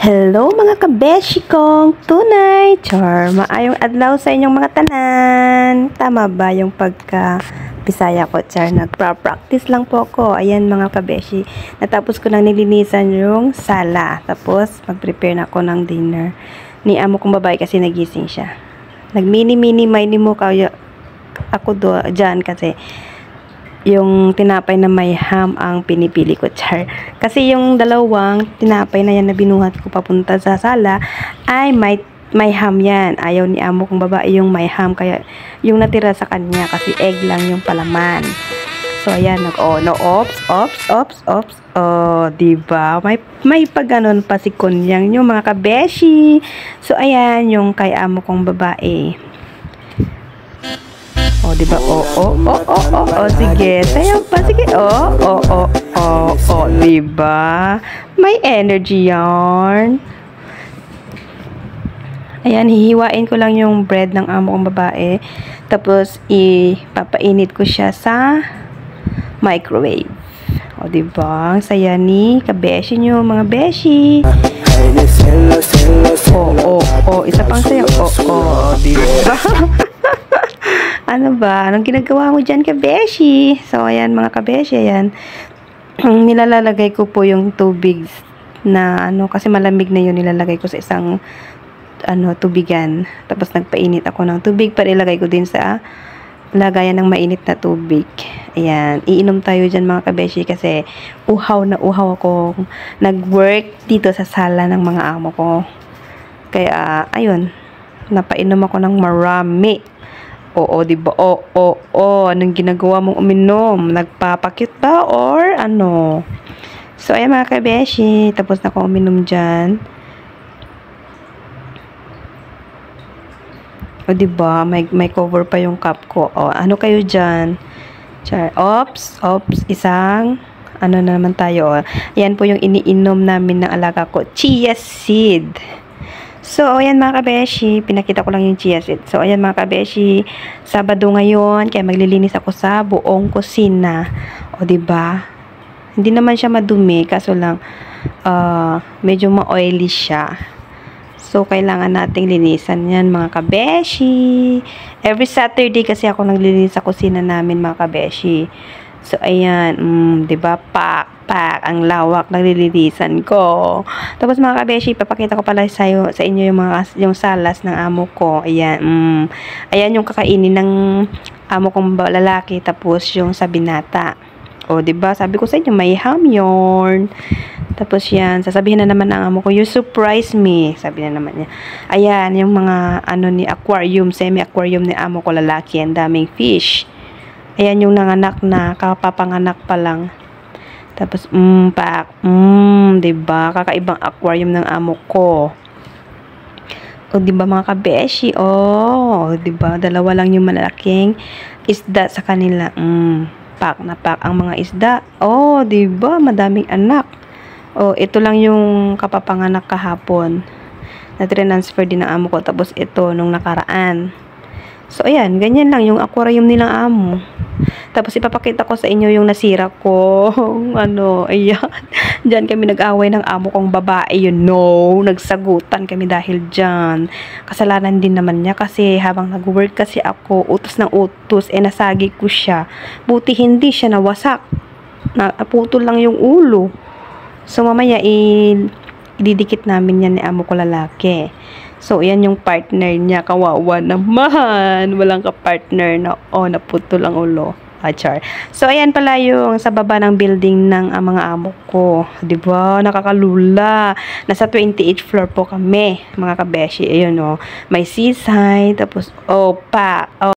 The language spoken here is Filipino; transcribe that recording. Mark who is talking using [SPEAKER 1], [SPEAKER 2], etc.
[SPEAKER 1] Hello mga kabeshi kong tunay, char, maayong adlaw sa inyong mga tanan. Tama ba yung pagka-Bisaya ko, char? Nagpa-practice lang po ako. Ayan mga kabeshi, natapos ko nang nilinisan yung sala. Tapos mag-prepare na ako ng dinner. Ni amo kong babae kasi nagising siya. Nag-mini-mini mo kaya ako dyan kasi yung tinapay na may ham ang pinipili ko, char. Kasi yung dalawang tinapay na yan na binuhat ko papunta sa sala ay may ham yan. Ayaw ni amo kong babae yung may ham, kaya yung natira sa kanya kasi egg lang yung palaman. So ayan, ops. Oh, diba? May pag ganon pa si Kunyang yung mga kabeshi. So ayan, yung kay amo kong babae. Oh, diba? Oh, sige. Sayaw pa. Sige. Diba? May energy yarn. Ayan, hihiwain ko lang yung bread ng amo kong babae. Tapos, ipapainit ko siya sa microwave. O, diba? Ang saya ni kabeshi nyo, mga beshi. Isa pang sayaw. Diba? Ano ba? Anong ginagawa mo dyan, kabeshi? So, ayan mga kabeshi, ayan. Nilalagay ko po yung tubig na, kasi malamig na yun, nilalagay ko sa isang, tubigan. Tapos, nagpainit ako ng tubig para ilagay ko din sa lagayan ng mainit na tubig. Ayan. Iinom tayo dyan, mga kabeshi, kasi uhaw na uhaw ako nag-work dito sa sala ng mga amo ko. Kaya, ayun, napainom ako ng marami. Oo, diba? Anong ginagawa mong uminom? Nagpapakit ba? Or ano? So, ayan mga kabeshi. Tapos na ako uminom dyan. O, diba? May cover pa yung cup ko. O, ano kayo dyan? Char. Ops. Isang, na naman tayo. Ayan po yung iniinom namin ng alaga ko. Chia seed. So, ayan mga kabeshi, pinakita ko lang yung chia seed. So, ayan mga kabeshi, Sabado ngayon, kaya maglilinis ako sa buong kusina. O, diba? Hindi naman siya madumi, kaso lang, medyo ma-oily siya. So, kailangan nating linisan yan mga kabeshi. Every Saturday kasi ako naglilinis sa kusina namin mga kabeshi. So, ayan, diba, pak, ang lawak ng lilinisan ko. Tapos, mga kabeshi, papakita ko pala sa inyo yung salas ng amo ko. Ayan, ayan yung kakainin ng amo kong lalaki, tapos yung sa binata. O, diba, sabi ko sa inyo, may ham yarn. Tapos, yan, sasabihin na naman ng amo ko, you surprise me, sabi na naman niya. Ayan, yung mga, ni aquarium, semi-aquarium ni amo ko lalaki, ang daming fish. Ayan yung nanganak na, kapapanganak pa lang. Tapos, diba? Kakaibang aquarium ng amo ko. O, diba mga kabeshi? Diba? Dalawa lang yung malalaking isda sa kanila. Pak na pak ang mga isda. Diba? Madaming anak. Ito lang yung kapapanganak kahapon. Na-transfer din ng amo ko. Tapos, ito, nung nakaraan. So, ayan. Ganyan lang yung aquarium nilang amo. Tapos, ipapakita ko sa inyo yung nasira ko. Ayan. Diyan kami nag-away ng amo kong babae, nagsagutan kami dahil dyan. Kasalanan din naman niya kasi habang nag-work kasi ako, utos ng utos, nasagi ko siya. Buti hindi siya nawasak. Naputol lang yung ulo. So, mamaya, ididikit namin yan ni amo ko lalaki. So, yan yung partner niya. Kawawa naman. Walang ka-partner na, naputol ang ulo. Char. So, ayan pala yung sa baba ng building ng mga amo ko. Diba? Nakakalula. Nasa 28th floor po kami, mga kabeshi. Ayun, may seaside. Tapos,